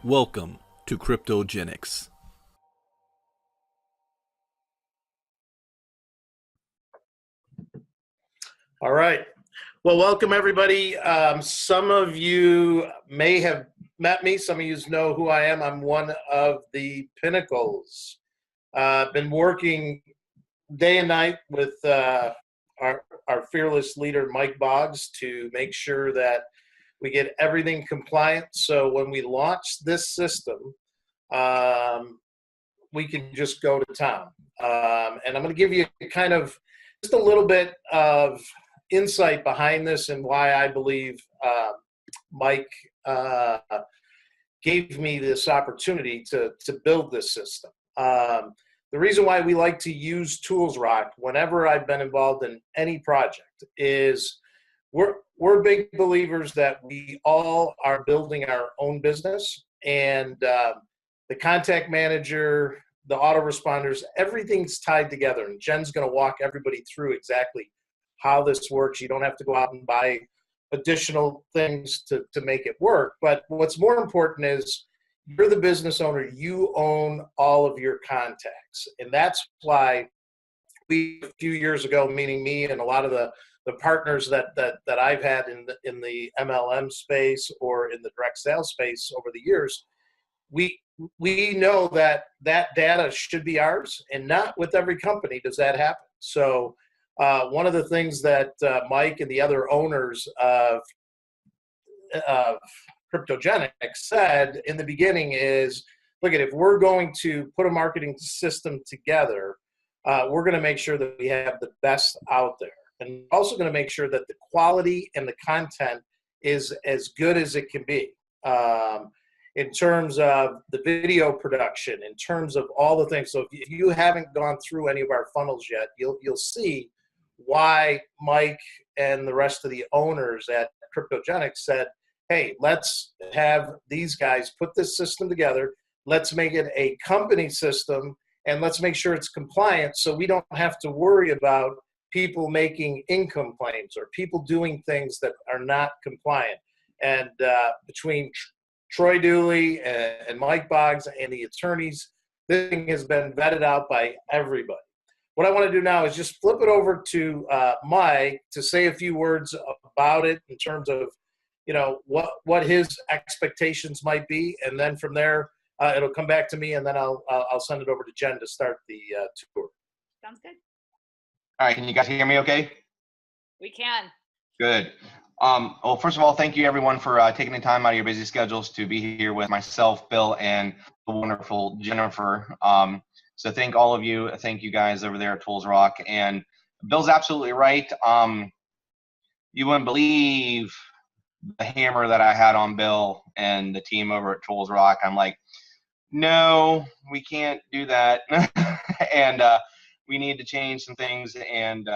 Welcome to Cryptogenics. All right. Well, welcome everybody. Some of you may have met me. Some of you know who I am. I'm one of the pinnacles. Been working day and night with our fearless leader, Mike Boggs, to make sure that we get everything compliant. So when we launch this system, we can just go to town. And I'm going to give you kind of just a little bit of insight behind this and why I believe Mike gave me this opportunity to build this system. The reason why we like to use ToolsRock whenever I've been involved in any project is we're big believers that we all are building our own business, and the contact manager, the autoresponders, everything's tied together. And Jen's going to walk everybody through exactly how this works. You don't have to go out and buy additional things to make it work. But what's more important is you're the business owner. You own all of your contacts. And that's why we, a few years ago, meaning me and a lot of the partners that I've had in the MLM space or in the direct sales space over the years, we know that data should be ours, and not with every company does that happen. So one of the things that Mike and the other owners of Cryptogenics said in the beginning is, look, if we're going to put a marketing system together, we're going to make sure that we have the best out there. And also going to make sure that the quality and the content is as good as it can be. In terms of the video production, in terms of all the things. So if you haven't gone through any of our funnels yet, you'll see why Mike and the rest of the owners at Cryptogenics said, hey, let's have these guys put this system together. Let's make it a company system, and let's make sure it's compliant so we don't have to worry about people making income claims or people doing things that are not compliant. And between Troy Dooley and Mike Boggs and the attorneys, this thing has been vetted out by everybody. What I want to do now is just flip it over to Mike to say a few words about it in terms of, you know, what his expectations might be, and then from there it'll come back to me, and then I'll send it over to Jen to start the tour. Sounds good. All right, can you guys hear me okay? We can. Good. Well, first of all, thank you everyone for taking the time out of your busy schedules to be here with myself, Bill, and the wonderful Jennifer. So thank all of you. Thank you guys over there at ToolsRock. And Bill's absolutely right. You wouldn't believe the hammer that I had on Bill and the team over at ToolsRock. I'm like, no, we can't do that. And we need to change some things. And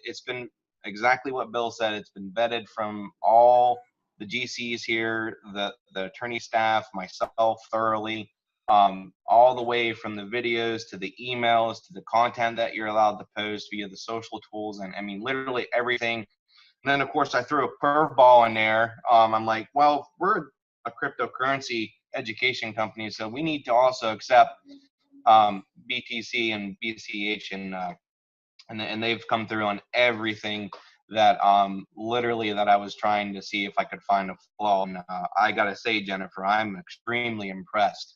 it's been exactly what Bill said. It's been vetted from all the GCs here, the attorney staff, myself thoroughly, all the way from the videos to the emails to the content that you're allowed to post via the social tools, and I mean literally everything. And then of course I threw a curveball in there. I'm like, well, we're a cryptocurrency education company, so we need to also accept BTC and BCH, and they've come through on everything that literally that I was trying to see if I could find a flaw. And I gotta say, Jennifer, I'm extremely impressed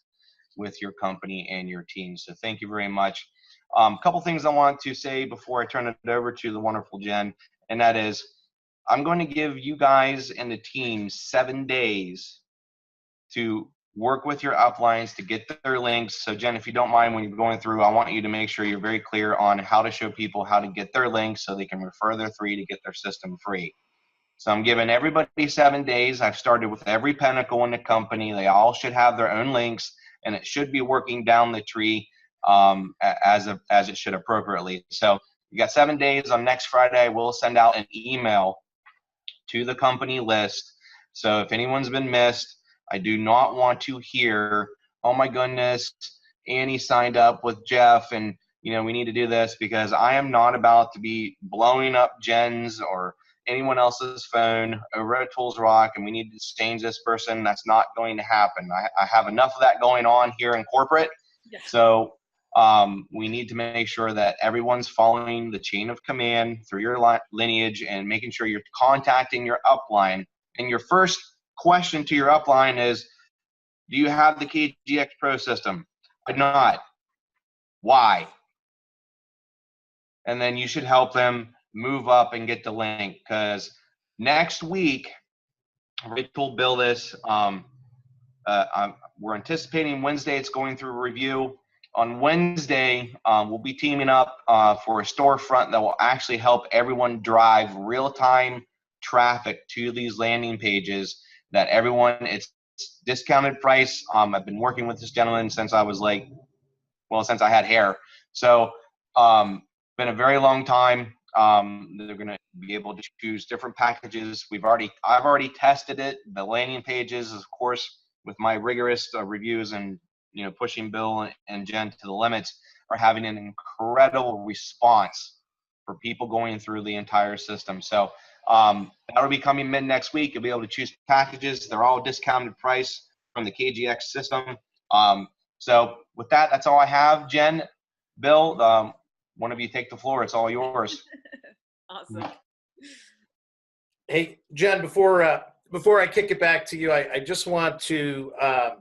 with your company and your team. So thank you very much. A couple things I want to say before I turn it over to the wonderful Jen, and that is, I'm going to give you guys and the team 7 days to work with your uplines to get their links. So Jen, if you don't mind, when you're going through, I want you to make sure you're very clear on how to show people how to get their links so they can refer their 3 to get their system free. So I'm giving everybody 7 days. I've started with every pinnacle in the company. They all should have their own links, and it should be working down the tree as it should appropriately. So you got 7 days. On next Friday, we'll send out an email to the company list. So if anyone's been missed, I do not want to hear, oh my goodness, Annie signed up with Jeff and, you know, we need to do this, because I am not about to be blowing up Jen's or, anyone else's phone over at Tools Rock and we need to change this person. That's not going to happen. I have enough of that going on here in corporate. Yes. So we need to make sure that everyone's following the chain of command through your lineage and making sure you're contacting your upline. And your first question to your upline is, do you have the KGX Pro system? I do not. Why? And then you should help them move up and get the link, because next week, I told Bill this, we're anticipating Wednesday it's going through review. On Wednesday, we'll be teaming up for a storefront that will actually help everyone drive real-time traffic to these landing pages that everyone, it's discounted price. I've been working with this gentleman since I was since I had hair. So been a very long time. They're going to be able to choose different packages. I've already tested it. The landing pages, of course, with my rigorous reviews and pushing Bill and Jen to the limits, are having an incredible response for people going through the entire system. So that'll be coming mid next week. You'll be able to choose packages. They're all discounted price from the KGX system. So with that, that's all I have. Jen, Bill, one of you take the floor. It's all yours. Awesome. Hey, Jen, before I kick it back to you, I just want to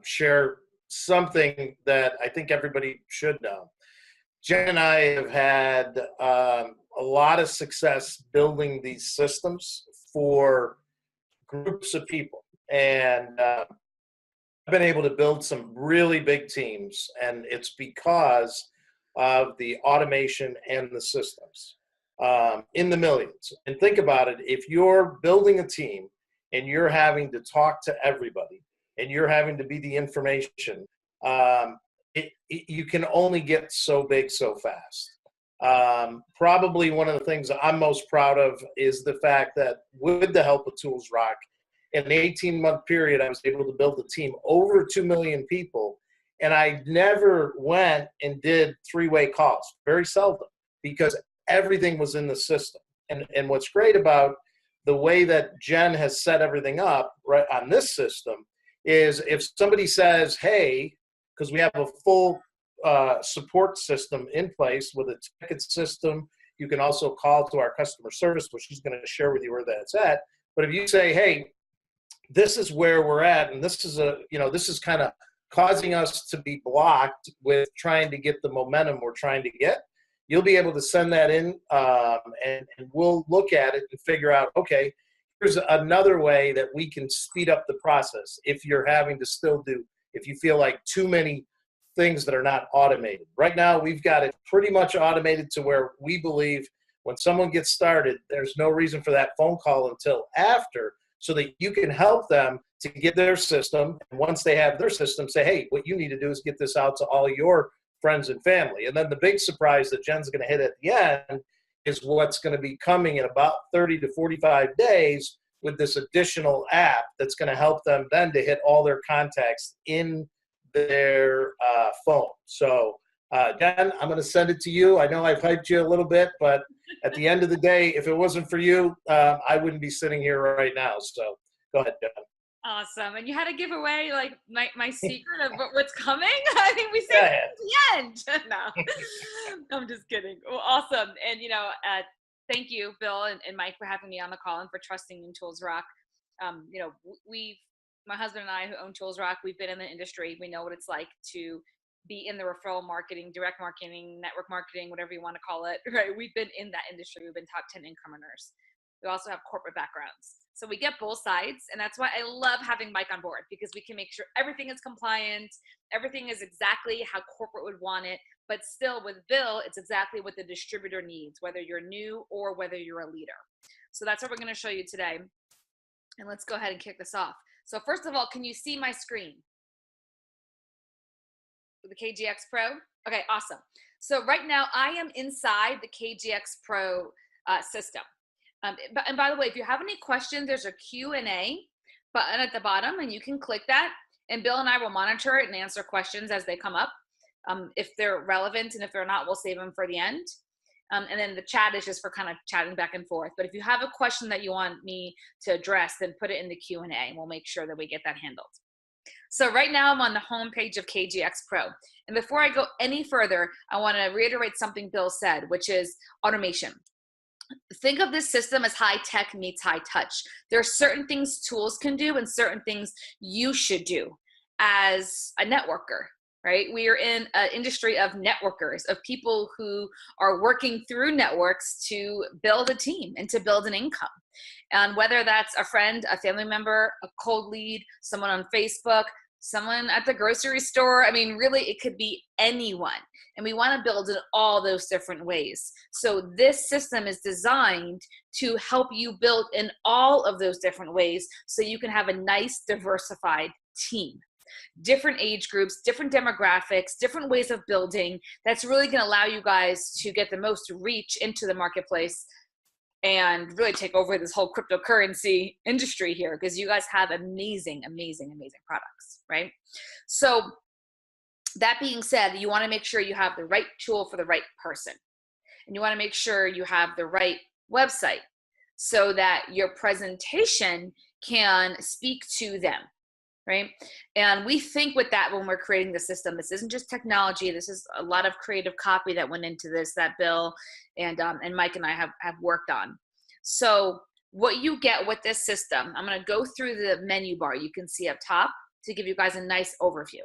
share something that I think everybody should know. Jen and I have had a lot of success building these systems for groups of people. And I've been able to build some really big teams, and it's because of the automation and the systems in the millions. And think about it, if you're building a team and you're having to talk to everybody and you're having to be the information, you can only get so big so fast. Probably one of the things I'm most proud of is the fact that with the help of Tools Rock, in an 18-month period, I was able to build a team over 2 million people. And I never went and did three-way calls, very seldom, because everything was in the system. And what's great about the way that Jen has set everything up right on this system is if somebody says, hey, because we have a full support system in place with a ticket system, you can also call to our customer service, which she's going to share with you where that's at. But if you say, hey, this is where we're at, and this is this is kind of causing us to be blocked with trying to get the momentum we're trying to get, you'll be able to send that in, and we'll look at it and figure out, okay, here's another way that we can speed up the process if you're having to if you feel like too many things that are not automated. Right now, we've got it pretty much automated to where we believe when someone gets started, there's no reason for that phone call until after, so that you can help them to get their system. And once they have their system, say, hey, what you need to do is get this out to all your friends and family. And then the big surprise that Jen's going to hit at the end is what's going to be coming in about 30 to 45 days with this additional app that's going to help them then to hit all their contacts in their phone. So Jen, I'm going to send it to you. I know I've hyped you a little bit, but at the end of the day, if it wasn't for you, I wouldn't be sitting here right now. So go ahead, Jen. Awesome. And you had to give away like my secret of what's coming. I think we saved it at the end. No, I'm just kidding. Well, awesome. And thank you, Bill and Mike, for having me on the call and for trusting in Tools Rock. My husband and I who own Tools Rock, we've been in the industry. We know what it's like to be in the referral marketing, direct marketing, network marketing, whatever you want to call it, right? We've been in that industry. We've been top 10 incrementers. We also have corporate backgrounds. So we get both sides. And that's why I love having Mike on board, because we can make sure everything is compliant. Everything is exactly how corporate would want it. But still with Bill, it's exactly what the distributor needs, whether you're new or whether you're a leader. So that's what we're going to show you today. And let's go ahead and kick this off. So first of all, can you see my screen? The KGX Pro? Okay, awesome. So right now I am inside the KGX Pro system. And by the way, if you have any questions, there's a Q&A button at the bottom, and you can click that. And Bill and I will monitor it and answer questions as they come up. If they're relevant, and if they're not, we'll save them for the end. And then the chat is just for kind of chatting back and forth. But if you have a question that you want me to address, then put it in the Q&A and we'll make sure that we get that handled. So right now I'm on the home page of KGX Pro. And before I go any further, I want to reiterate something Bill said, which is automation. Think of this system as high tech meets high touch. There are certain things tools can do and certain things you should do as a networker, right? We are in an industry of networkers, of people who are working through networks to build a team and to build an income. And whether that's a friend, a family member, a cold lead, someone on Facebook, someone at the grocery store, I mean, really, it could be anyone. And we want to build in all those different ways. So this system is designed to help you build in all of those different ways so you can have a nice diversified team. Different age groups, different demographics, different ways of building. That's really going to allow you guys to get the most reach into the marketplace and really take over this whole cryptocurrency industry here, because you guys have amazing, amazing, amazing products, right? So that being said, you want to make sure you have the right tool for the right person. And you want to make sure you have the right website so that your presentation can speak to them, right? And we think with that when we're creating the system. This isn't just technology. This is a lot of creative copy that went into this that Bill and Mike and I have worked on. So what you get with this system, I'm going to go through the menu bar you can see up top to give you guys a nice overview.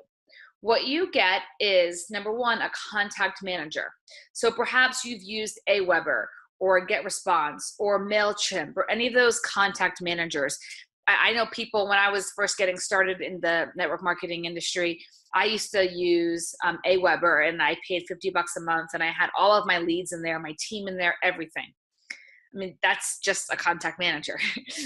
What you get is, number one, a contact manager. So perhaps you've used Aweber or GetResponse or MailChimp or any of those contact managers. I know people, when I was first getting started in the network marketing industry, I used to use Aweber, and I paid $50 a month, and I had all of my leads in there, my team in there, everything. I mean, that's just a contact manager.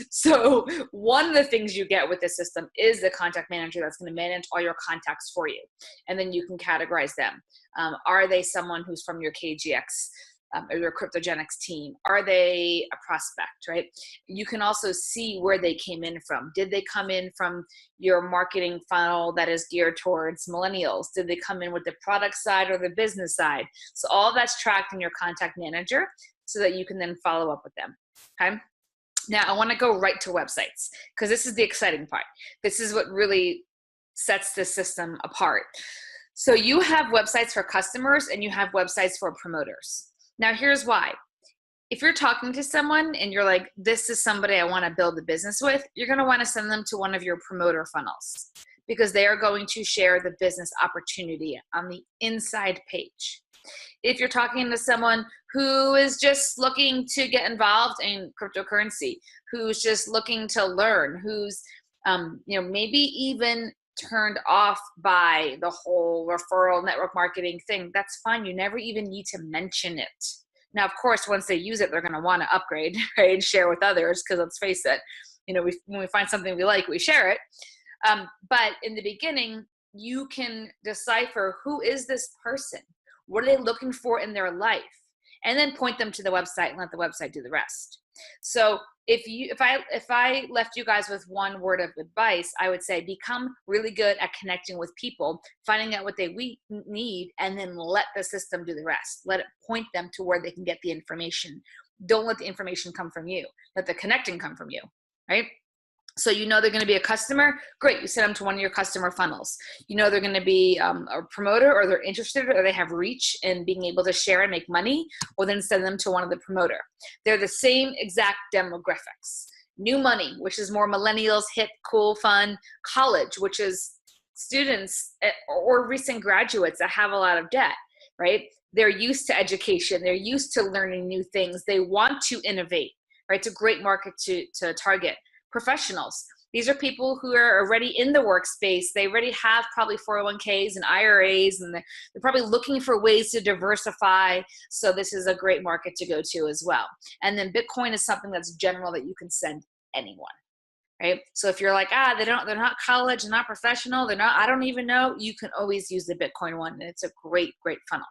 So one of the things you get with this system is the contact manager that's going to manage all your contacts for you. And then you can categorize them. Are they someone who's from your KGX or your cryptogenics team? Are they a prospect, right? You can also see where they came in from. Did they come in from your marketing funnel that is geared towards millennials? Did they come in with the product side or the business side? So all that's tracked in your contact manager so that you can then follow up with them, okay? Now I wanna go right to websites, because this is the exciting part. This is what really sets the system apart. So you have websites for customers and you have websites for promoters. Now here's why. If you're talking to someone and you're like, this is somebody I want to build a business with, you're going to want to send them to one of your promoter funnels, because they are going to share the business opportunity on the inside page. If you're talking to someone who is just looking to get involved in cryptocurrency, who's just looking to learn, who's maybe even turned off by the whole referral network marketing thing, that's fine. You never even need to mention it. Now, of course, once they use it, they're going to want to upgrade, right, and share with others, because let's face it, when we find something we like, we share it. But in the beginning, you can decipher, who is this person? What are they looking for in their life? And then point them to the website and let the website do the rest. So if I left you guys with one word of advice, I would say become really good at connecting with people, finding out what they need, and then let the system do the rest. Let it point them to where they can get the information. Don't let the information come from you. Let the connecting come from you, right? So they're going to be a customer, great. You send them to one of your customer funnels. They're going to be a promoter, or they're interested, or they have reach in being able to share and make money, or then send them to one of the promoter. They're the same exact demographics. New money, which is more millennials, hip, cool, fun. College, which is students or recent graduates that have a lot of debt, right? They're used to education. They're used to learning new things. They want to innovate, right? It's a great market to target. Professionals. These are people who are already in the workspace. They already have probably 401ks and IRAs, and they're probably looking for ways to diversify. So this is a great market to go to as well. And then Bitcoin is something that's general that you can send anyone, right? So if you're like, they're not college, they're not professional, I don't even know, you can always use the Bitcoin one, and it's a great, great funnel.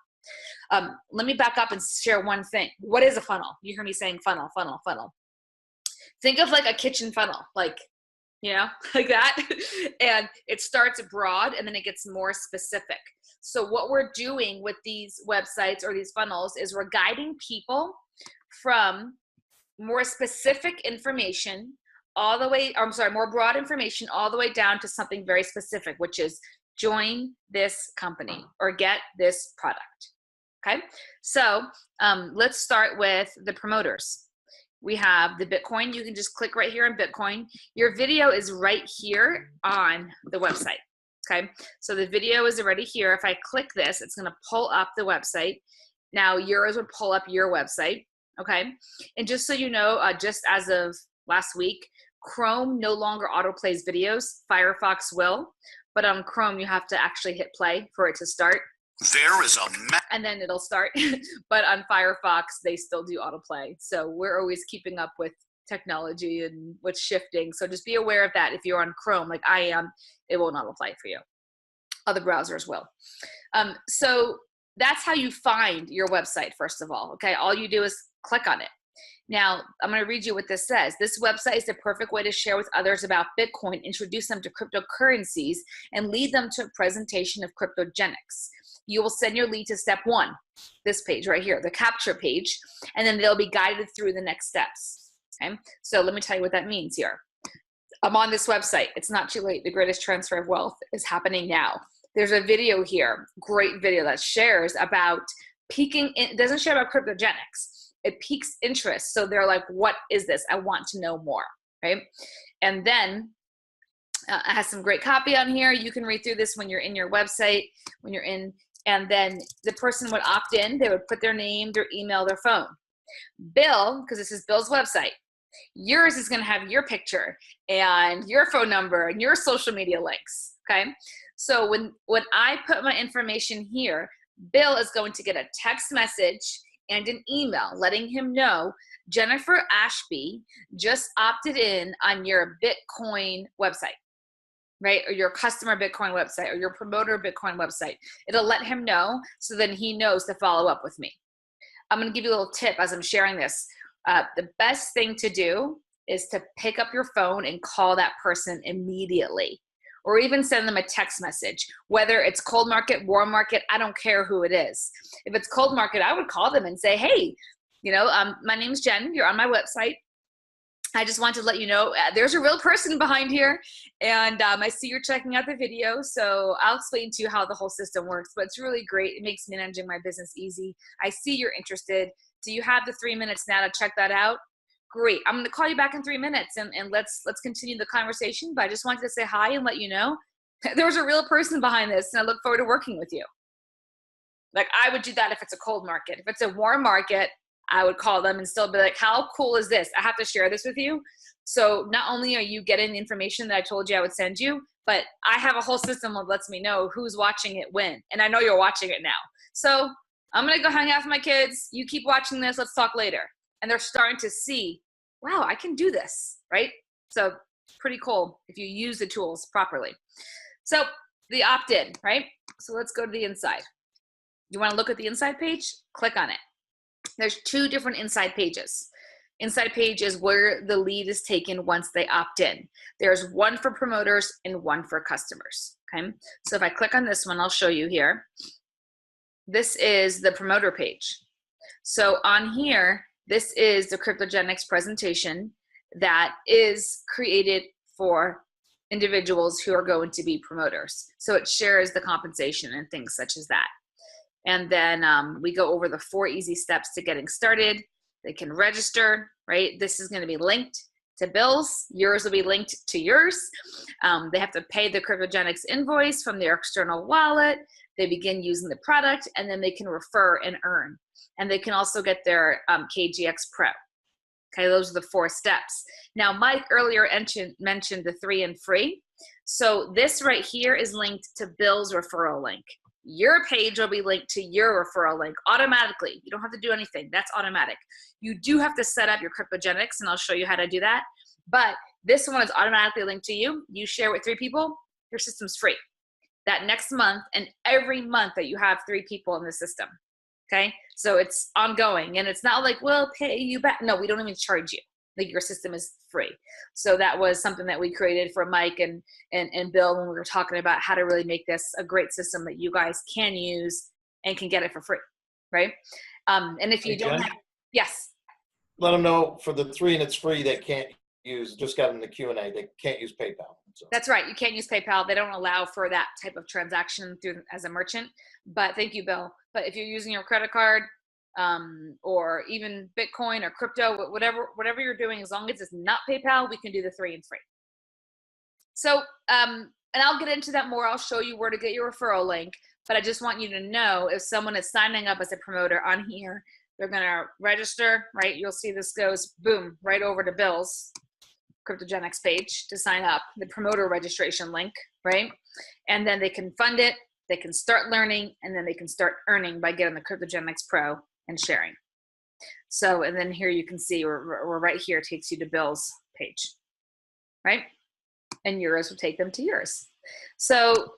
Let me back up and share one thing. What is a funnel? You hear me saying funnel, funnel, funnel. Think of like a kitchen funnel. Like you know, like that. And it starts broad and then it gets more specific. So what we're doing with these websites or these funnels is we're guiding people from more specific information all the way, more broad information all the way down to something very specific, which is join this company or get this product. Okay. So let's start with the promoters. We have the Bitcoin. You can just click right here on Bitcoin. Your video is right here on the website. Okay. So the video is already here. If I click this, it's going to pull up the website. Now yours would pull up your website. Okay. And just so you know, just as of last week, Chrome no longer autoplays videos. Firefox will, but on Chrome, you have to actually hit play for it to start. There is and then it'll start. But on Firefox, they still do autoplay. So we're always keeping up with technology and what's shifting. So just be aware of that. If you're on Chrome, like I am, it will not apply for you. Other browsers will. So that's how you find your website, first of all. Okay, all you do is click on it. Now, I'm going to read you what this says. This website is the perfect way to share with others about Bitcoin, introduce them to cryptocurrencies, and lead them to a presentation of cryptogenics. You will send your lead to step 1, this page right here, the capture page, and then they'll be guided through the next steps. Okay, so let me tell you what that means here. I'm on this website. It's not too late. The greatest transfer of wealth is happening now. There's a video here, great video that shares about it doesn't share about cryptogenics. It piques interest. So they're like, what is this? I want to know more, right? And then it has some great copy on here. You can read through this when you're in your website, and then the person would opt in. They would put their name, their email, their phone. Bill, because this is Bill's website, yours is going to have your picture and your phone number and your social media links, okay? So when I put my information here, Bill is going to get a text message and an email letting him know Jennifer Ashby just opted in on your Bitcoin website, right? Or your customer Bitcoin website or your promoter Bitcoin website. It'll let him know so then he knows to follow up with me. I'm going to give you a little tip as I'm sharing this. The best thing to do is to pick up your phone and call that person immediately, or even send them a text message, whether it's cold market, warm market, I don't care who it is. If it's cold market, I would call them and say, hey, my name's Jen, you're on my website. I just want to let you know there's a real person behind here, and I see you're checking out the video, so I'll explain to you how the whole system works, but it's really great. It makes managing my business easy. I see you're interested. Do you have the 3 minutes now to check that out? Great. I'm going to call you back in 3 minutes and let's continue the conversation. But I just wanted to say hi and let you know there's a real person behind this, and I look forward to working with you. Like I would do that if it's a cold market. If it's a warm market, I would call them and still be like, how cool is this? I have to share this with you. So not only are you getting the information that I told you I would send you, but I have a whole system that lets me know who's watching it when. And I know you're watching it now. So I'm going to go hang out with my kids. You keep watching this. Let's talk later. And they're starting to see, wow, I can do this, right? So pretty cool if you use the tools properly. So the opt-in, right? So let's go to the inside. You want to look at the inside page? Click on it. There's 2 different inside pages. Inside page is where the lead is taken once they opt in. There's one for promoters and one for customers, okay? So if I click on this one, I'll show you here. This is the promoter page. So on here, this is the cryptogenics presentation that is created for individuals who are going to be promoters. So it shares the compensation and things such as that. And then we go over the 4 easy steps to getting started. They can register, right? This is going to be linked to Bill's. Yours will be linked to yours. They have to pay the cryptogenics invoice from their external wallet. They begin using the product, and then they can refer and earn. And they can also get their KGX Pro. Okay, those are the 4 steps. Now, Mike earlier mentioned the 3 and free. So this right here is linked to Bill's referral link. Your page will be linked to your referral link automatically. You don't have to do anything. That's automatic. You do have to set up your cryptogenics, and I'll show you how to do that. But this one is automatically linked to you. You share with 3 people, your system's free. That next month and every month that you have 3 people in the system. Okay, so it's ongoing, and it's not like we'll pay you back. No, we don't even charge you. like your system is free. So that was something that we created for Mike and Bill when we were talking about how to really make this a great system that you guys can use and can get it for free, right? And if you Hey, don't Jen? have, yes. Let them know for the 3 and it's free, they can't use, just got in the Q&A, they can't use PayPal. So. That's right. You can't use PayPal. They don't allow for that type of transaction through as a merchant. But thank you, Bill. But if you're using your credit card or even Bitcoin or crypto, whatever you're doing, as long as it's not PayPal, we can do the 3 and free. So, and I'll get into that more. I'll show you where to get your referral link. But I just want you to know if someone is signing up as a promoter on here, they're going to register, right? You'll see this goes, boom, right over to Bill's CryptoGenix page to sign up, the promoter registration link, right? And then they can fund it, they can start learning, and then they can start earning by getting the CryptoGenix Pro and sharing. So, and then here you can see we're right here, takes you to Bill's page, right? And yours will take them to yours. So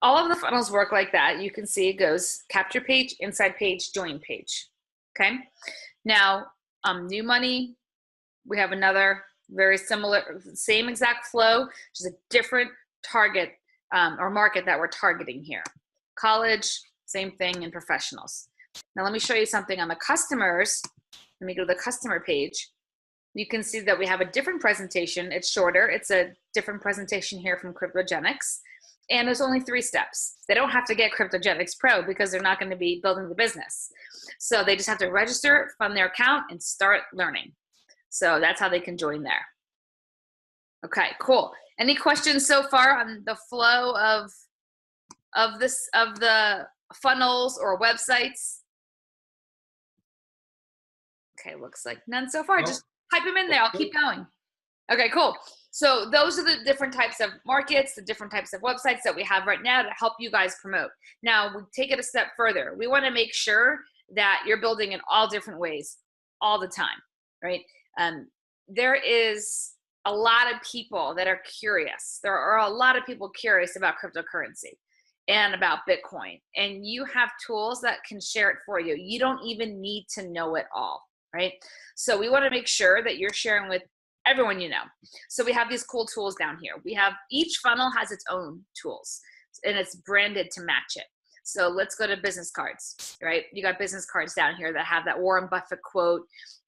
all of the funnels work like that. You can see it goes capture page, inside page, join page, okay? Now, new money, we have another very similar, same exact flow, just a different target or market that we're targeting here. College, same thing, and professionals. Now let me show you something on the customers. Let me go to the customer page. You can see that we have a different presentation. It's shorter. It's a different presentation here from CryptoGenix. And there's only 3 steps. They don't have to get CryptoGenix Pro because they're not going to be building the business. So they just have to register, fund their account, and start learning. So that's how they can join there. Okay, cool. Any questions so far on the flow of the funnels or websites? Okay, looks like none so far. Nope. Just type them in there. I'll keep going. Okay, cool. So those are the different types of markets, the different types of websites that we have right now to help you guys promote. Now, we take it a step further. We want to make sure that you're building in all different ways all the time, right? There is a lot of people that are curious. There are a lot of people curious about cryptocurrency and about Bitcoin, and you have tools that can share it for you. You don't even need to know it all, right? So we want to make sure that you're sharing with everyone you know. So we have these cool tools down here. We have, each funnel has its own tools and it's branded to match it. So let's go to business cards, right? You got business cards down here that have that Warren Buffett quote,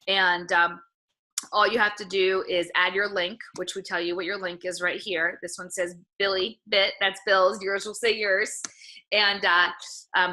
and all you have to do is add your link, which we tell you what your link is right here. This one says Billy Bit, that's Bill's, yours will say yours. And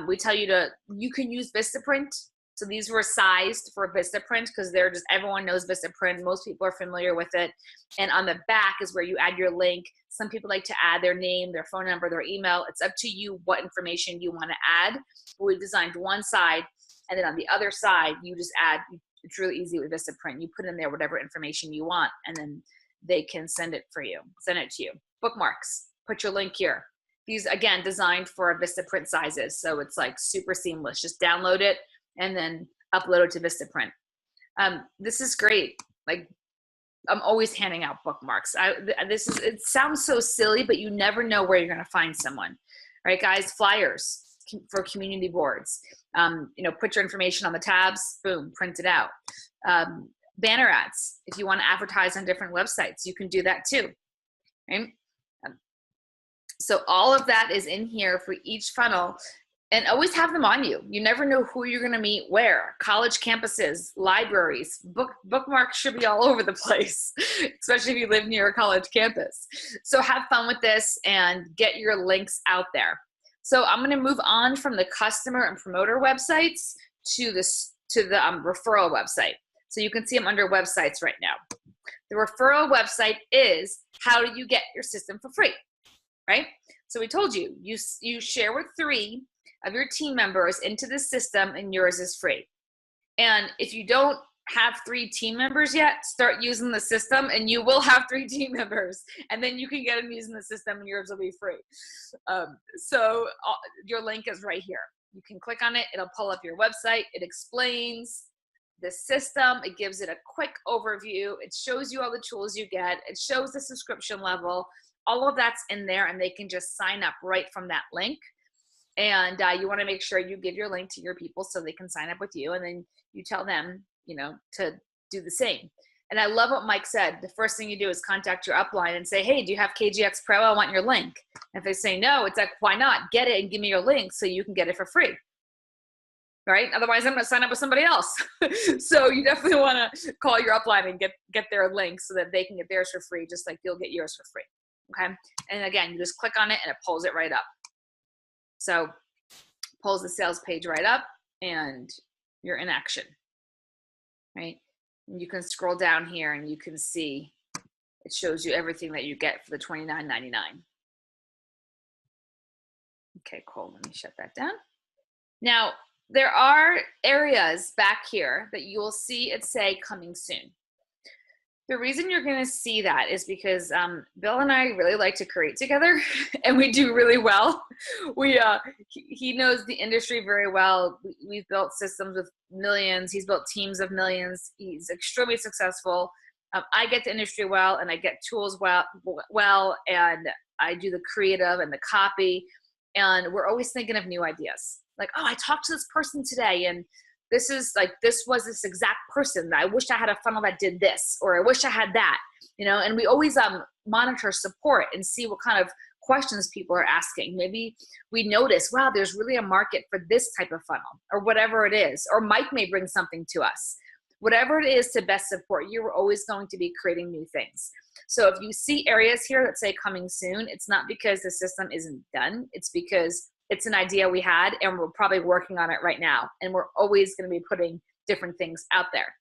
we tell you you can use Vistaprint. So these were sized for Vistaprint because they're just, everyone knows Vistaprint. Most people are familiar with it. And on the back is where you add your link. Some people like to add their name, their phone number, their email. It's up to you what information you want to add. But we've designed one side, and then on the other side, you just add, it's really easy with Vistaprint. You put in there whatever information you want, and then they can send it for you, send it to you. Bookmarks, put your link here. These, again, designed for Vistaprint sizes. So it's like super seamless. Just download it and then upload it to Vistaprint. This is great. Like, I'm always handing out bookmarks. It sounds so silly, but you never know where you're going to find someone, right, guys? Flyers for community boards. Put your information on the tabs, boom, print it out. Banner ads. If you want to advertise on different websites, you can do that too, right? So all of that is in here for each funnel. And always have them on you. You never know who you're going to meet where. College campuses, libraries, bookmarks should be all over the place, especially if you live near a college campus. So have fun with this and get your links out there. So I'm going to move on from the customer and promoter websites to the referral website. So you can see them under websites right now. The referral website is, how do you get your system for free, right? So we told you, you share with 3 of your team members into the system, and yours is free. And if you don't have 3 team members yet, start using the system and you will have 3 team members, and then you can get them using the system and yours will be free. So your link is right here. You can click on it. It'll pull up your website. It explains the system. It gives it a quick overview. It shows you all the tools you get. It shows the subscription level. All of that's in there, and they can just sign up right from that link. And you want to make sure you give your link to your people so they can sign up with you, and then you tell them, to do the same. And I love what Mike said. The first thing you do is contact your upline and say, hey, do you have KGX Pro? I want your link. And if they say no, it's like, why not? Get it and give me your link so you can get it for free. Right? Otherwise, I'm going to sign up with somebody else. So you definitely want to call your upline and get their link so that they can get theirs for free, just like you'll get yours for free. Okay? And again, you just click on it and it pulls it right up. So pulls the sales page right up and you're in action. Right? And you can scroll down here and you can see it shows you everything that you get for the $29.99. Okay, cool. Let me shut that down. Now, there are areas back here that you will see it say coming soon. The reason you're going to see that is because Bill and I really like to create together, and we do really well. He knows the industry very well. We've built systems with millions. He's built teams of millions. He's extremely successful. I get the industry well, and I get tools well, and I do the creative and the copy, and we're always thinking of new ideas. Like, oh, I talked to this person today, and this was this exact person. I wish I had a funnel that did this, or I wish I had that, and we always monitor support and see what kind of questions people are asking. Maybe we notice, wow, there's really a market for this type of funnel, or whatever it is, or Mike may bring something to us. Whatever it is to best support you, we're always going to be creating new things. So if you see areas here that say coming soon, it's not because the system isn't done. It's because it's an idea we had and we're probably working on it right now. And we're always going to be putting different things out there.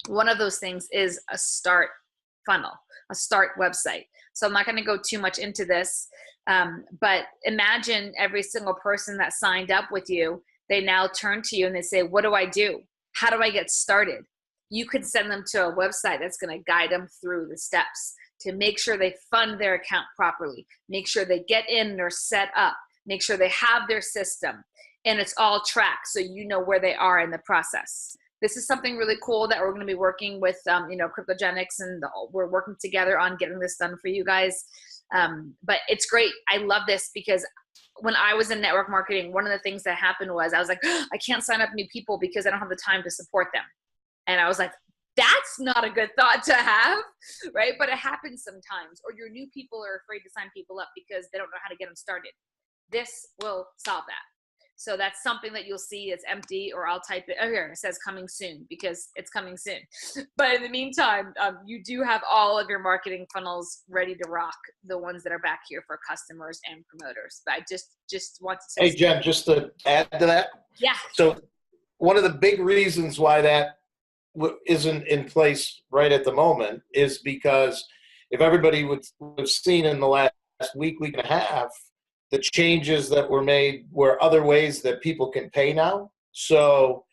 One of those things is a start funnel, a start website. So I'm not going to go too much into this, but imagine every single person that signed up with you, they now turn to you and they say, what do I do? How do I get started? You could send them to a website that's going to guide them through the steps to make sure they fund their account properly, make sure they get in and are set up, make sure they have their system, and it's all tracked so you know where they are in the process. This is something really cool that we're going to be working with, Cryptogenics, and we're working together on getting this done for you guys. But it's great. I love this because when I was in network marketing, one of the things that happened was I was like, I can't sign up new people because I don't have the time to support them. And I was like, that's not a good thought to have, right? But it happens sometimes. Or your new people are afraid to sign people up because they don't know how to get them started. This will solve that. So that's something that you'll see is empty, or I'll type it. Oh, here, it says coming soon because it's coming soon. But in the meantime, you do have all of your marketing funnels ready to rock, the ones that are back here for customers and promoters. But I just want to say. Hey, Jen, just to add to that. Yeah. So one of the big reasons why that isn't in place right at the moment is because if everybody would have seen in the last week and a half, the changes that were made were other ways that people can pay now. So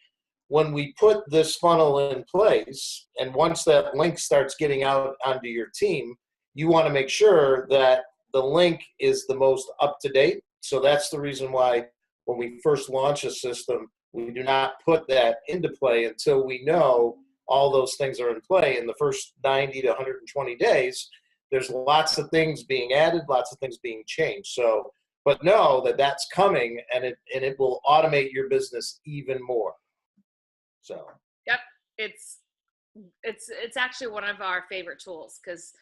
when we put this funnel in place, and once that link starts getting out onto your team, you want to make sure that the link is the most up-to-date. So that's the reason why when we first launch a system, we do not put that into play until we know all those things are in play. In the first 90 to 120 days, there's lots of things being added, lots of things being changed. So, but know that that's coming, and it will automate your business even more. So. Yep, it's actually one of our favorite tools because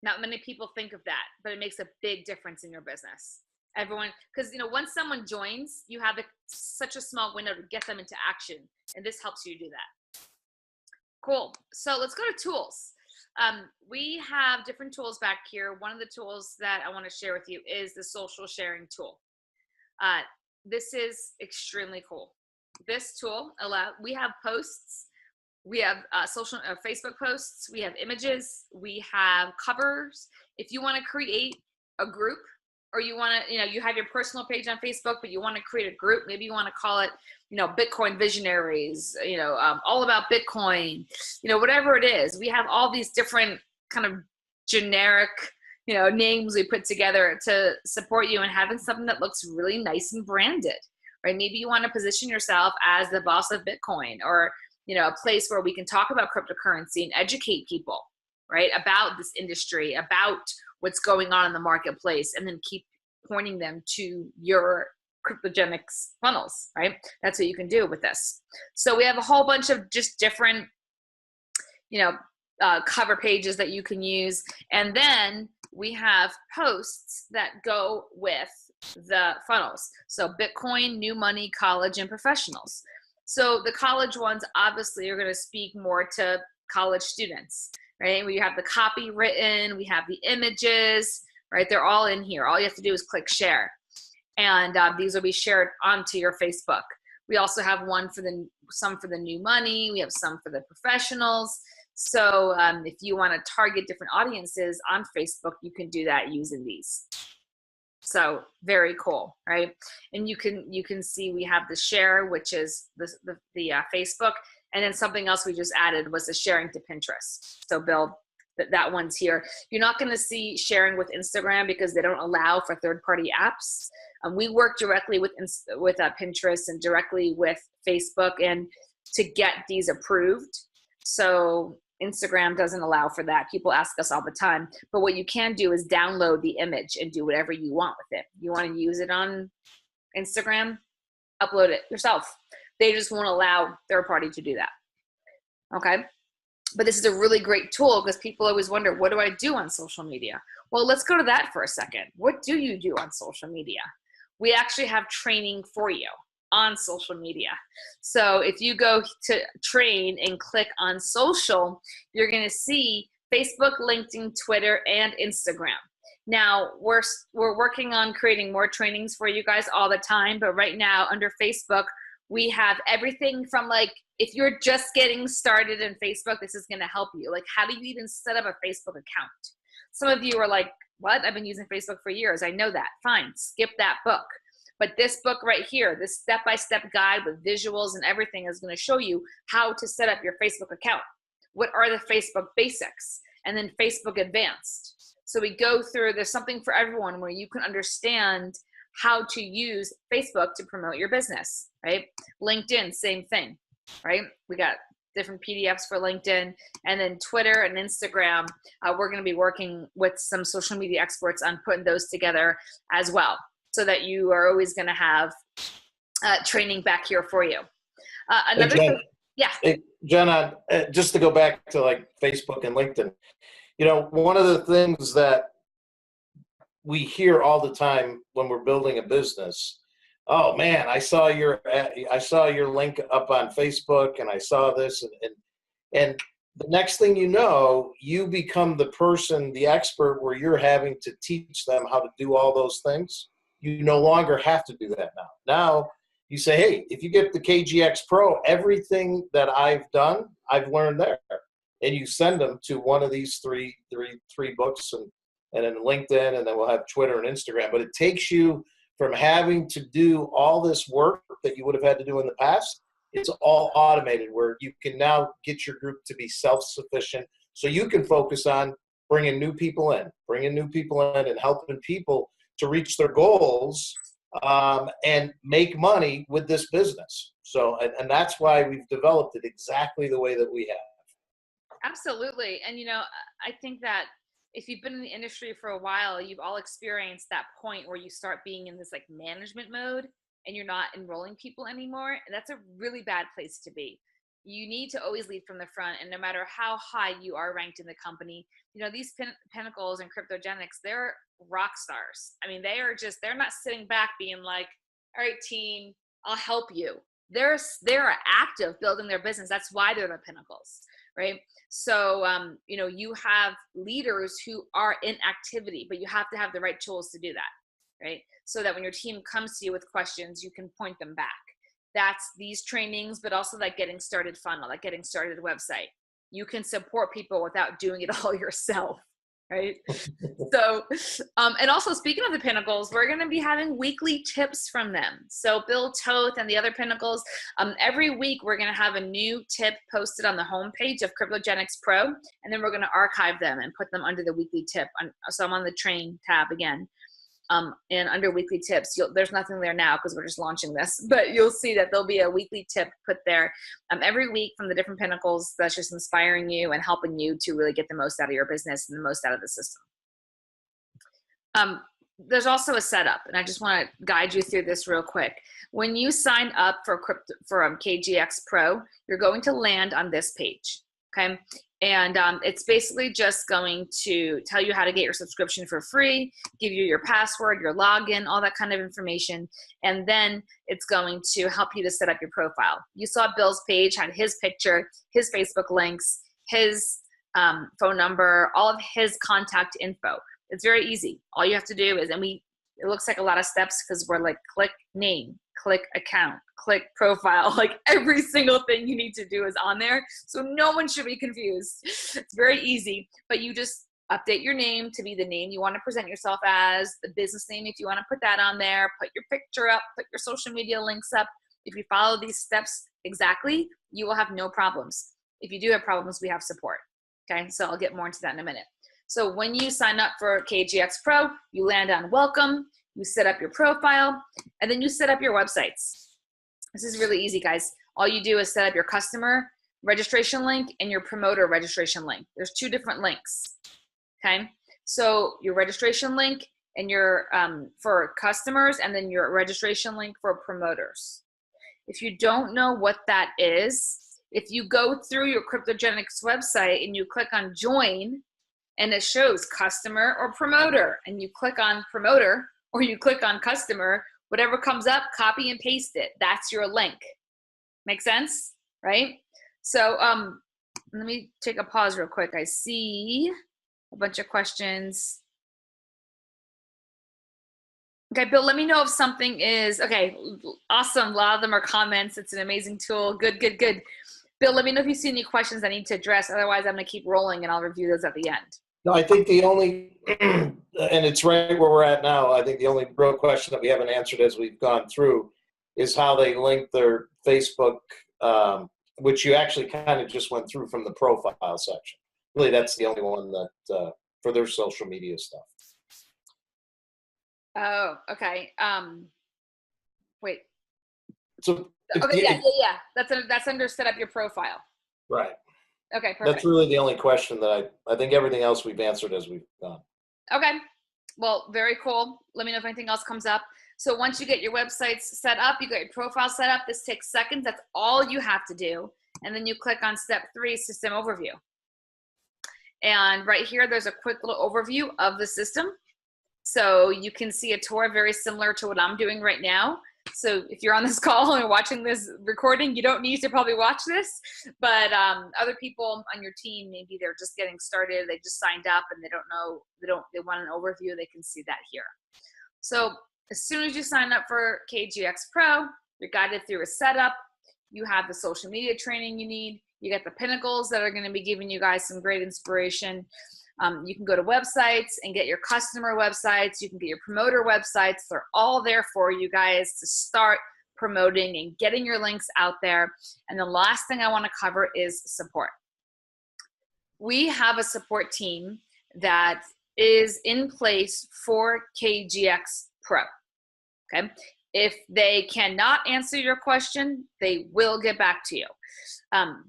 not many people think of that, but it makes a big difference in your business. Everyone, because once someone joins, you have such a small window to get them into action, and this helps you do that. Cool. So let's go to tools. We have different tools back here. One of the tools that I want to share with you is the social sharing tool. This is extremely cool. This tool we have posts, we have Facebook posts, we have images, we have covers. If you want to create a group, or you want to, you have your personal page on Facebook, but you want to create a group, maybe you want to call it, Bitcoin Visionaries, all about Bitcoin, whatever it is. We have all these different kind of generic, names we put together to support you and having something that looks really nice and branded, right? Maybe you want to position yourself as the boss of Bitcoin, or, a place where we can talk about cryptocurrency and educate people, right, about this industry, about what's going on in the marketplace, and then keep pointing them to your Cryptogenics funnels, right? That's what you can do with this. So we have a whole bunch of just different, cover pages that you can use. And then we have posts that go with the funnels. So Bitcoin, new money, college, and professionals. So the college ones obviously are going to speak more to college students, right? We have the copy written, we have the images, right? They're all in here. All you have to do is click share. And these will be shared onto your Facebook. We also have some for the new money. We have some for the professionals. So if you want to target different audiences on Facebook, you can do that using these. So very cool, right? And you can see we have the share, which is the Facebook, and then something else we just added was the sharing to Pinterest. So Bill, that one's here. You're not going to see sharing with Instagram because they don't allow for third-party apps. We work directly with Pinterest and directly with Facebook and to get these approved. So Instagram doesn't allow for that. People ask us all the time. But what you can do is download the image and do whatever you want with it. You want to use it on Instagram? Upload it yourself. They just won't allow third party to do that. Okay? But this is a really great tool because people always wonder, what do I do on social media? Well, let's go to that for a second. What do you do on social media? We actually have training for you on social media. So if you go to train and click on social, you're going to see Facebook, LinkedIn, Twitter, and Instagram. Now, we're working on creating more trainings for you guys all the time, but right now under Facebook, we have everything from like, if you're just getting started in Facebook, this is going to help you. Like, how do you even set up a Facebook account? Some of you are like, what? I've been using Facebook for years. I know that. Fine. Skip that book. But this book right here, this step-by-step guide with visuals and everything is going to show you how to set up your Facebook account. What are the Facebook basics? And then Facebook advanced. So we go through, there's something for everyone where you can understand how to use Facebook to promote your business, right? LinkedIn, same thing, right? We got different PDFs for LinkedIn, and then Twitter and Instagram. We're going to be working with some social media experts on putting those together as well, so that you are always going to have training back here for you. Another Hey, Jen, thing, yeah. Hey, Jenna, just to go back to like Facebook and LinkedIn, you know, one of the things that we hear all the time when we're building a business, oh man, I saw your link up on Facebook and I saw this and the next thing you know, you become the person, the expert where you're having to teach them how to do all those things. You no longer have to do that now. Now you say, hey, if you get the KGX Pro, everything that I've done, I've learned there. And you send them to one of these three books and then LinkedIn, and then we'll have Twitter and Instagram. But it takes you from having to do all this work that you would have had to do in the past. It's all automated where you can now get your group to be self-sufficient so you can focus on bringing new people in and helping people to reach their goals and make money with this business. So, and that's why we've developed it exactly the way that we have. Absolutely. And, you know, I think that if you've been in the industry for a while, you've all experienced that point where you start being in this like management mode and you're not enrolling people anymore. And that's a really bad place to be. You need to always lead from the front. And no matter how high you are ranked in the company, you know, these pinnacles and cryptogenics, they're rock stars. I mean, they're not sitting back being like, all right, team, I'll help you. They're active building their business. That's why they're the pinnacles, right? So, you know, you have leaders who are in activity, but you have to have the right tools to do that, right? So that when your team comes to you with questions, you can point them back. That's these trainings, but also that getting started funnel, that getting started website. You can support people without doing it all yourself, right? So, and also speaking of the pinnacles, we're going to be having weekly tips from them. So Bill Toth and the other pinnacles, every week we're going to have a new tip posted on the homepage of KGX Pro, and then we're going to archive them and put them under the weekly tip. So I'm on the train tab again. And under weekly tips, there's nothing there now because we're just launching this, but you'll see that there'll be a weekly tip put there every week from the different pinnacles that's just inspiring you and helping you to really get the most out of your business and the most out of the system. There's also a setup, and I just want to guide you through this real quick. When you sign up for KGX Pro, you're going to land on this page. Okay. And it's basically just going to tell you how to get your subscription for free, give you your password, your login, all that kind of information. And then it's going to help you to set up your profile. You saw Bill's page had his picture, his Facebook links, his phone number, all of his contact info. It's very easy. All you have to do is, it looks like a lot of steps because we're like, click name, click account, click profile, like every single thing you need to do is on there. So no one should be confused. It's very easy, but you just update your name to be the name you want to present yourself as, the business name if you want to put that on there, put your picture up, put your social media links up. If you follow these steps exactly, you will have no problems. If you do have problems, we have support. Okay, so I'll get more into that in a minute. So when you sign up for KGX Pro, you land on welcome, you set up your profile, and then you set up your websites. This is really easy, guys. All you do is set up your customer registration link and your promoter registration link. There's two different links, okay? So your registration link and your for customers, and then your registration link for promoters. If you don't know what that is, if you go through your Cryptogenics website and you click on join, and it shows customer or promoter, and you click on promoter or you click on customer, whatever comes up, copy and paste it. That's your link. Make sense, right? So let me take a pause real quick. I see a bunch of questions. Okay, Bill, let me know if something is, okay, awesome. A lot of them are comments. It's an amazing tool. Good, good, good. Bill, let me know if you see any questions I need to address. Otherwise, I'm going to keep rolling and I'll review those at the end. No, I think the only, and it's right where we're at now, I think the only real question that we haven't answered as we've gone through is how they link their Facebook, which you actually kind of just went through from the profile section. Really, that's the only one that, for their social media stuff. Oh, okay. Wait. So Okay, yeah. That's under set up your profile. Right. Okay, perfect. That's really the only question that I think everything else we've answered as we've gone. Okay. Well, very cool. Let me know if anything else comes up. So once you get your websites set up, you got your profile set up, this takes seconds. That's all you have to do. And then you click on step 3, system overview. And right here, there's a quick little overview of the system. So you can see a tour very similar to what I'm doing right now. So if you're on this call and watching this recording, you don't need to probably watch this, but other people on your team, maybe they're just getting started, they just signed up and they don't know, they want an overview, they can see that here. So as soon as you sign up for KGX Pro, you're guided through a setup, you have the social media training you need, you get the pinnacles that are going to be giving you guys some great inspiration. You can go to websites and get your customer websites. You can get your promoter websites. They're all there for you guys to start promoting and getting your links out there. And the last thing I want to cover is support. We have a support team that is in place for KGX Pro. Okay. If they cannot answer your question, they will get back to you.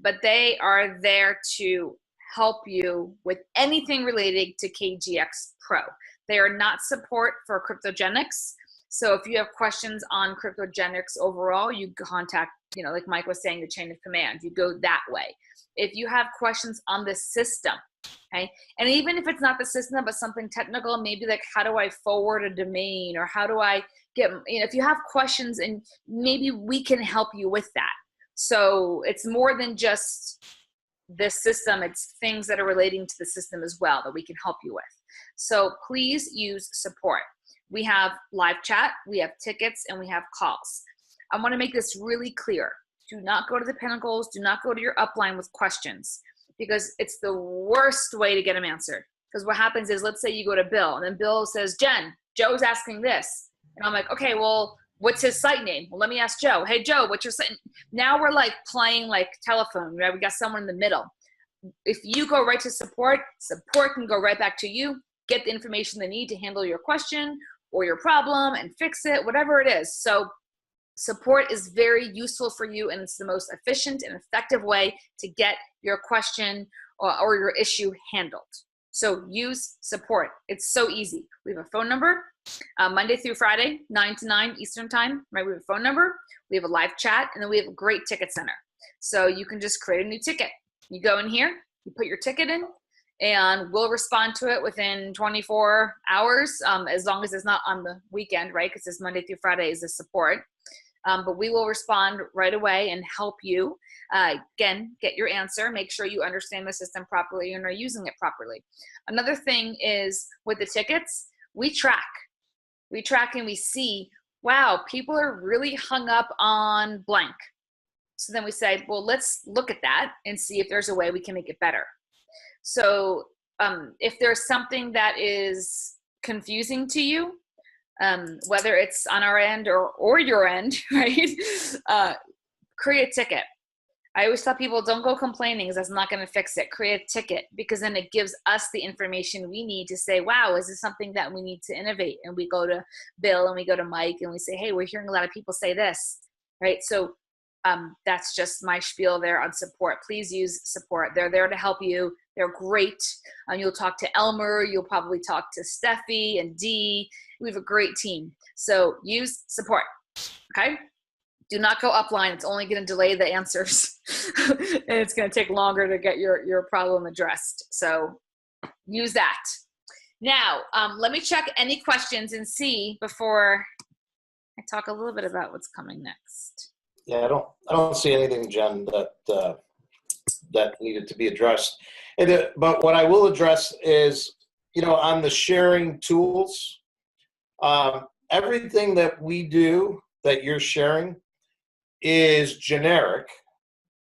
But they are there to help you with anything related to KGX Pro. They are not support for Cryptogenics. So if you have questions on Cryptogenics overall, you contact, like Mike was saying, the chain of command. You go that way. If you have questions on the system, okay, and even if it's not the system, but something technical, maybe like how do I forward a domain, or how do I get, if you have questions, and maybe we can help you with that. So it's more than just this system, it's things that are relating to the system as well that we can help you with. So please use support. We have live chat, we have tickets, and we have calls. I want to make this really clear. Do not go to the pinnacles, do not go to your upline with questions, because it's the worst way to get them answered. Because what happens is, let's say you go to Bill, and then Bill says, Jen, Joe's asking this. And I'm like, okay, well, what's his site name? Well, let me ask Joe. Hey, Joe, what's your site? Now we're like playing like telephone, right? We got someone in the middle. If you go right to support, support can go right back to you, get the information they need to handle your question or your problem and fix it, whatever it is. So support is very useful for you, and it's the most efficient and effective way to get your question or your issue handled. So use support. It's so easy. We have a phone number, Monday through Friday, 9 to 9 Eastern time, right? We have a phone number, we have a live chat, and then we have a great ticket center. So you can just create a new ticket. You go in here, you put your ticket in, and we'll respond to it within 24 hours, as long as it's not on the weekend, right? Because it's Monday through Friday is the support. But we will respond right away and help you, again, get your answer, make sure you understand the system properly and are using it properly. Another thing is with the tickets, we track and we see, wow, people are really hung up on blank. So then we say, well, let's look at that and see if there's a way we can make it better. So if there's something that is confusing to you, whether it's on our end or your end, right? Create a ticket. I always tell people, don't go complaining because that's not going to fix it. Create a ticket, because then it gives us the information we need to say, wow, is this something that we need to innovate? And we go to Bill and we go to Mike and we say, hey, we're hearing a lot of people say this, right? So that's just my spiel there on support. Please use support. They're there to help you. They're great. You'll talk to Elmer. You'll probably talk to Steffi and Dee. We have a great team. So use support, okay? Do not go upline. It's only going to delay the answers. And it's going to take longer to get your problem addressed. So use that. Now, let me check any questions and see before I talk a little bit about what's coming next. Yeah, I don't see anything, Jen, that needed to be addressed. But what I will address is, on the sharing tools, everything that we do that you're sharing is generic.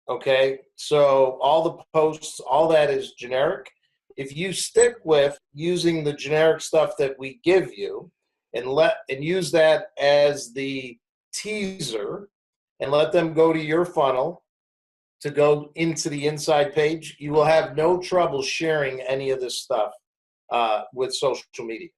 Okay, so all the posts, all that is generic. If you stick with using the generic stuff that we give you and use that as the teaser, and let them go to your funnel to go into the inside page, you will have no trouble sharing any of this stuff with social media.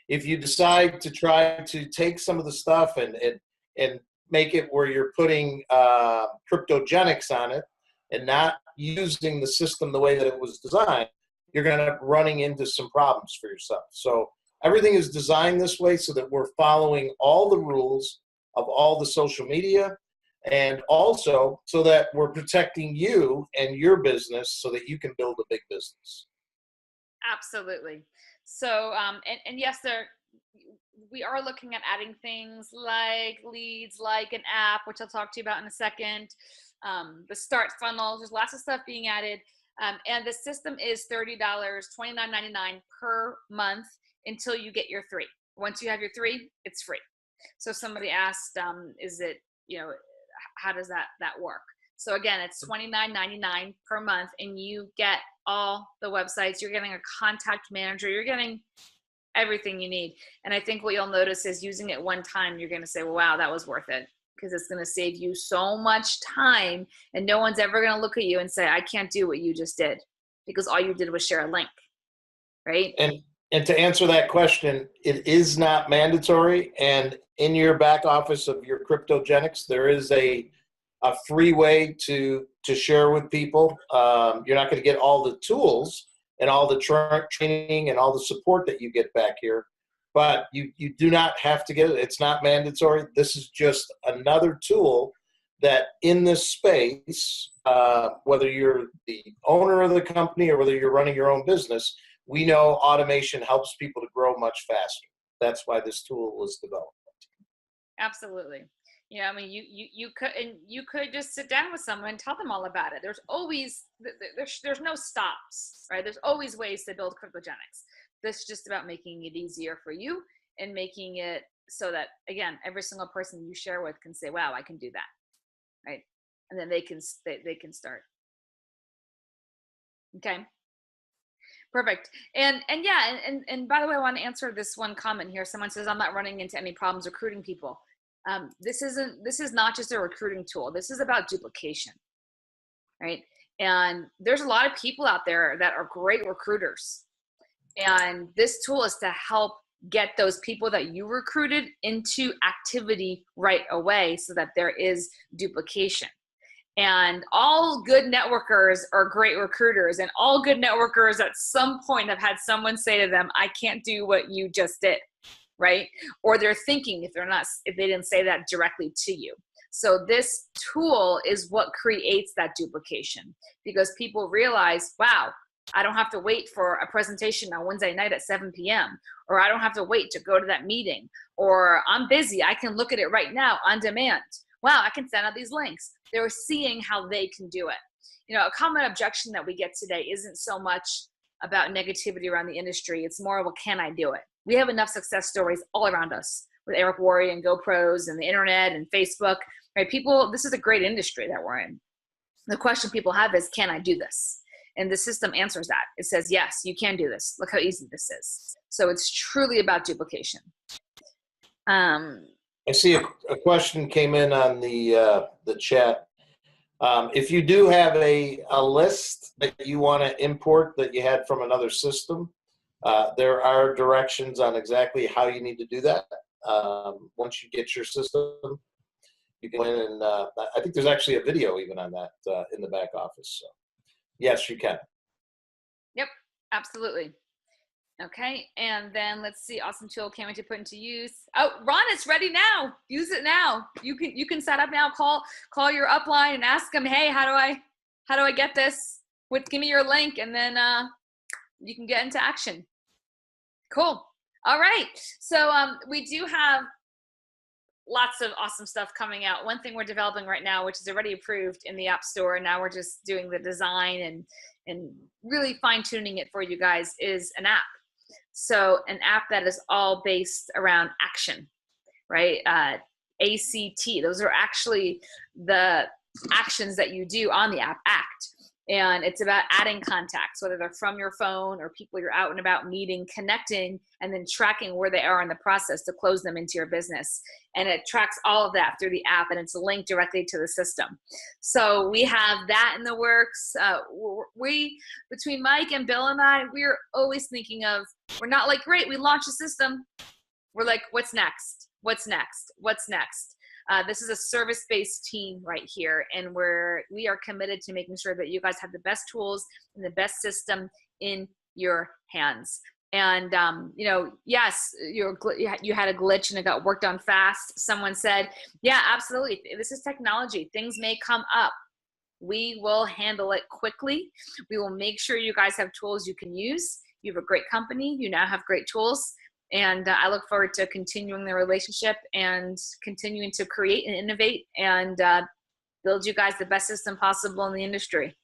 If you decide to try to take some of the stuff and make it where you're putting cryptogenics on it and not using the system the way that it was designed, you're going to end up running into some problems for yourself. So everything is designed this way so that we're following all the rules of all the social media, and also so that we're protecting you and your business so that you can build a big business. Absolutely. So, and yes, we are looking at adding things like leads, like an app, which I'll talk to you about in a second. The start funnels, there's lots of stuff being added. And the system is $30, $29.99 per month until you get your 3. Once you have your 3, it's free. So somebody asked, is it, how does that work? So again, it's $29.99 per month, and you get all the websites. You're getting a contact manager. You're getting everything you need. And I think what you'll notice is using it one time, you're going to say, well, wow, that was worth it, because it's going to save you so much time, and no one's ever going to look at you and say, I can't do what you just did, because all you did was share a link, right? And to answer that question, it is not mandatory. And in your back office of your cryptogenics, there is a free way to share with people. You're not going to get all the tools and all the training and all the support that you get back here, but you do not have to get it. It's not mandatory. This is just another tool that in this space, whether you're the owner of the company or whether you're running your own business, we know automation helps people to grow much faster. That's why this tool was developed. Absolutely. I mean, you could just sit down with someone and tell them all about it. There's always, there's no stops, right? There's always ways to build cryptogenics. This is just about making it easier for you and making it so that, again, every single person you share with can say, wow, I can do that, right? And then they can start. Okay. Perfect. And yeah, and by the way, I want to answer this one comment here. Someone says, I'm not running into any problems recruiting people. This is not just a recruiting tool. This is about duplication, right? And there's a lot of people out there that are great recruiters. And this tool is to help get those people that you recruited into activity right away so that there is duplication. And all good networkers are great recruiters, and all good networkers at some point have had someone say to them, I can't do what you just did, right? Or they're thinking if they didn't say that directly to you. So this tool is what creates that duplication, because people realize, wow, I don't have to wait for a presentation on Wednesday night at 7 p.m. or I don't have to wait to go to that meeting, or I'm busy, I can look at it right now on demand. Wow, I can send out these links. They're seeing how they can do it. You know, a common objection that we get today isn't so much about negativity around the industry. It's more, well, can I do it? We have enough success stories all around us with Eric Worre and GoPros and the internet and Facebook, right? People, this is a great industry that we're in. The question people have is, can I do this? And the system answers that. It says, yes, you can do this. Look how easy this is. So it's truly about duplication. I see a question came in on the chat. If you do have a list that you want to import that you had from another system, there are directions on exactly how you need to do that. Once you get your system, you can go in and I think there's actually a video even on that in the back office. So yes, you can. Yep, absolutely. Okay, and then let's see, awesome tool, can't wait to put into use. Oh, Ron, it's ready now. Use it now. You can set up now. Call your upline and ask them, hey, how do I get this? Give me your link, and then you can get into action. Cool. All right. So we do have lots of awesome stuff coming out. One thing we're developing right now, which is already approved in the App Store, and now we're just doing the design and really fine tuning it for you guys, is an app. So an app that is all based around action, right? ACT, those are actually the actions that you do on the app, act. And it's about adding contacts, whether they're from your phone or people you're out and about meeting, connecting, and then tracking where they are in the process to close them into your business. And it tracks all of that through the app, and it's linked directly to the system. So we have that in the works. Between Mike and Bill and I, we're always thinking of, we're not like, great, we launched a system. We're like, what's next? What's next? What's next? This is a service-based team right here, and we are committed to making sure that you guys have the best tools and the best system in your hands. And yes, you had a glitch and it got worked on fast. Someone said, yeah, absolutely. This is technology. Things may come up. We will handle it quickly. We will make sure you guys have tools you can use. You have a great company. You now have great tools. And I look forward to continuing the relationship and continuing to create and innovate and build you guys the best system possible in the industry.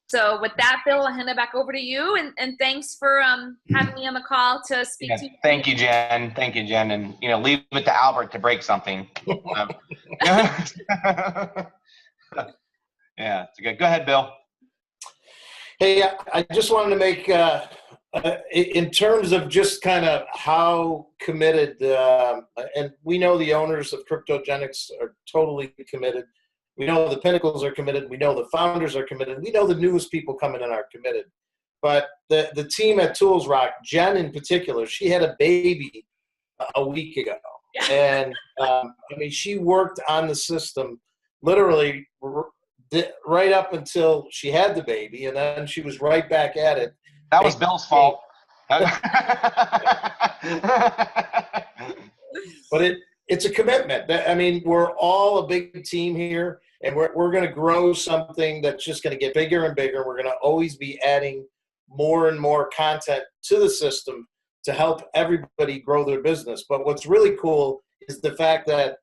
So with that, Bill, I'll hand it back over to you. And thanks for having me on the call to speak to you. Thank you, Jen. Thank you, Jen. And, leave it to Albert to break something. Yeah, it's good. Go ahead, Bill. Hey, I just wanted to make, in terms of just kind of how committed, and we know the owners of Cryptogenics are totally committed. We know the Pinnacles are committed. We know the founders are committed. We know the newest people coming in are committed. But the team at Tools Rock, Jen in particular, she had a baby a week ago. Yeah. And she worked on the system literally right up until she had the baby, and then she was right back at it. That was Bill's fault. But it's a commitment. We're all a big team here, and we're going to grow something that's just going to get bigger and bigger. We're going to always be adding more and more content to the system to help everybody grow their business. But what's really cool is the fact that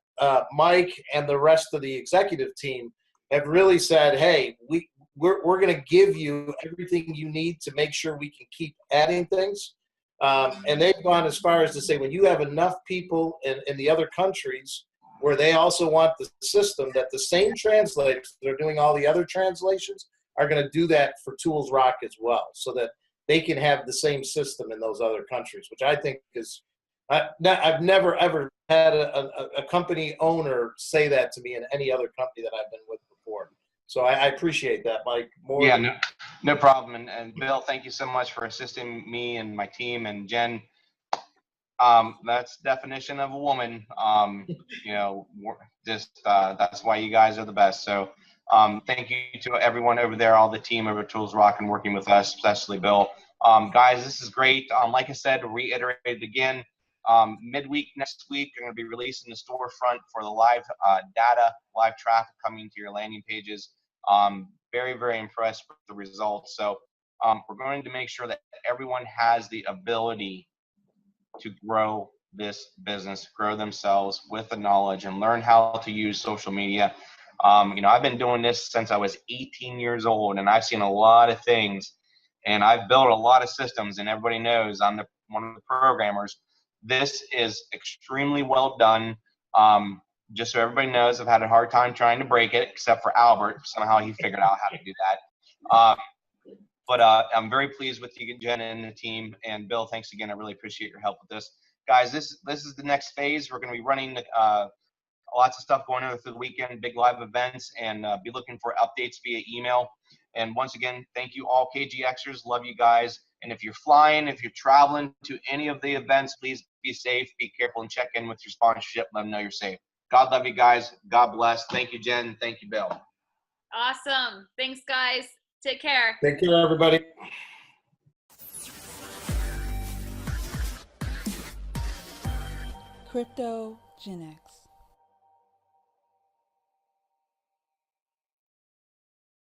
Mike and the rest of the executive team have really said, hey, we're going to give you everything you need to make sure we can keep adding things. And they've gone as far as to say, when you have enough people in the other countries where they also want the system, that the same translators that are doing all the other translations are going to do that for Tools Rock as well, so that they can have the same system in those other countries, which I think is, I've never, ever had a company owner say that to me in any other company that I've been with before. So I appreciate that, Mike. No problem. And Bill, thank you so much for assisting me and my team. And Jen, that's definition of a woman. That's why you guys are the best. So thank you to everyone over there, all the team over at Tools Rock and working with us, especially Bill. Guys, this is great. Like I said, reiterate again, Midweek next week, I'm going to be releasing the storefront for the live data, live traffic coming to your landing pages. Very, very impressed with the results. So we're going to make sure that everyone has the ability to grow this business, grow themselves with the knowledge, and learn how to use social media. I've been doing this since I was 18 years old, and I've seen a lot of things, and I've built a lot of systems, and everybody knows I'm one of the programmers. This is extremely well done. Just so everybody knows, I've had a hard time trying to break it, except for Albert. Somehow he figured out how to do that. But I'm very pleased with you, Jen, and the team. And Bill, thanks again. I really appreciate your help with this. Guys, this is the next phase. We're going to be running lots of stuff going on through the weekend, big live events, and be looking for updates via email. And once again, thank you all KGXers. Love you guys. And if you're flying, if you're traveling to any of the events, please be safe, be careful, and check in with your sponsorship. Let them know you're safe. God love you guys. God bless. Thank you, Jen. Thank you, Bill. Awesome. Thanks, guys. Take care. Take care, everybody. Crypto Gen X.